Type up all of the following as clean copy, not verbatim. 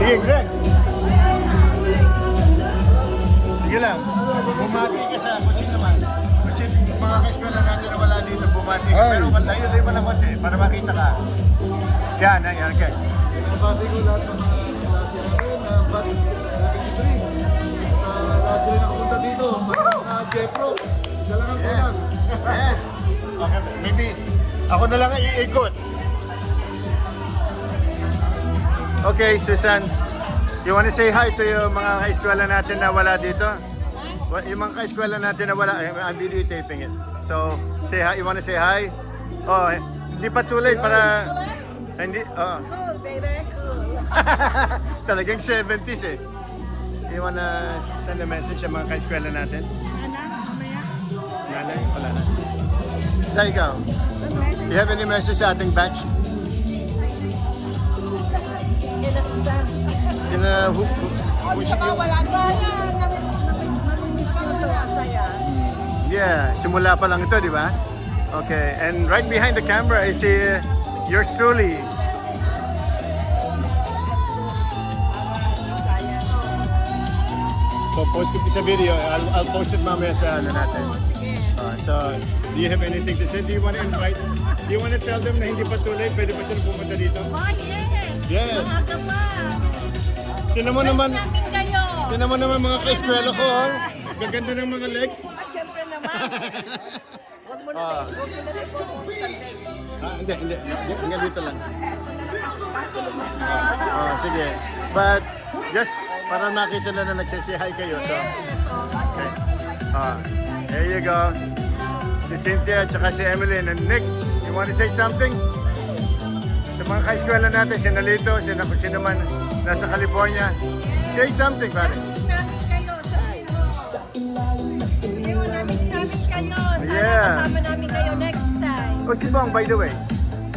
Sige, Greg. Sige lang. Bumati ka sa kung sino man. Kasi mga ka-eskwela natin na wala dito, bumati ka. Pero layo-layo pa naman eh, para makita ka. Yan, okay. Nabati ko lahat ng klase natin na batch 93. Lahat sila nakapunta dito. Jepro, isa lang ang kulang. Yes. Okay, maybe ako na lang iikot. Okay, Susan. You want to say hi to yung mga ka-eskwela natin na wala dito? Yung mga ka-eskwela natin na wala, I'm videotaping it. So, say hi. You want to say hi? Oh, hindi pa too late para... Hindi, oh. Cool, baby, cool. Talagang 70s eh. You wanna send a message sa mga ka-eskwela natin? Nanay? Wala na. There you go. You have any message sa ating batch? In who should you... Wala tayo. Namimiss ko ito. Saya. Yeah, simula pa lang ito, di ba? Okay, and right behind the camera is yours truly. So, post ko sa video. I'll post it mamaya sa ano natin. So, do you have anything to say? Do you want to invite? Do you want to tell them na hindi pa too late? Pwede pa sila pumunta dito? Oh, yes. Yes. Maaga pa. Sino mo naman, Namin kayo. sino mo naman mga ka-eskwela ko, oh. Gaganda ng mga legs. At syempre naman. Huwag mo na Hindi. Hanggang dito lang. Sige. But, just para makita na nagsisi hi kayo. So, okay. There you go. Si Cynthia at saka si Emily and Nick. You want to say something? Sa mga ka-eskwela natin, si Nalito, kung sino man nasa California. Say something, pare. Miss namin kayo. Miss namin kayo. Sana Yeah. kasama namin kayo next time. Oh, si Bong, by the way.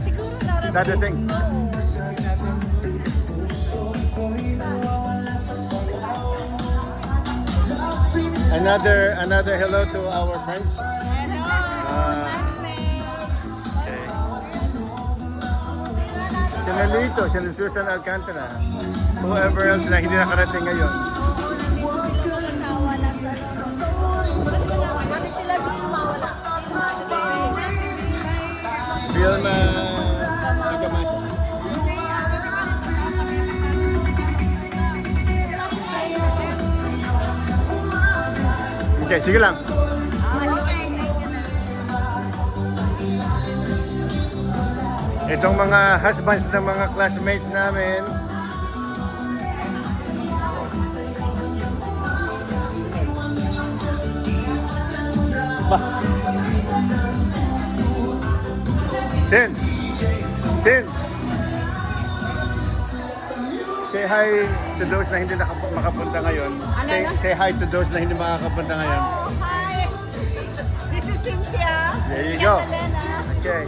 Siguro Dadating. Another hello to our friends. Hello. Okay. Si Nalito, si Susan Alcantara. Whoever else na hindi nakarating ngayon. Vilma Agamata. Okay, sige lang. Itong mga husbands ng mga classmates namin. Ba. Tin. Say hi to those na hindi makapunta ngayon. Say hi to those na hindi makakapunta ngayon. Hi. This is Cynthia. There you go. Elena. Okay.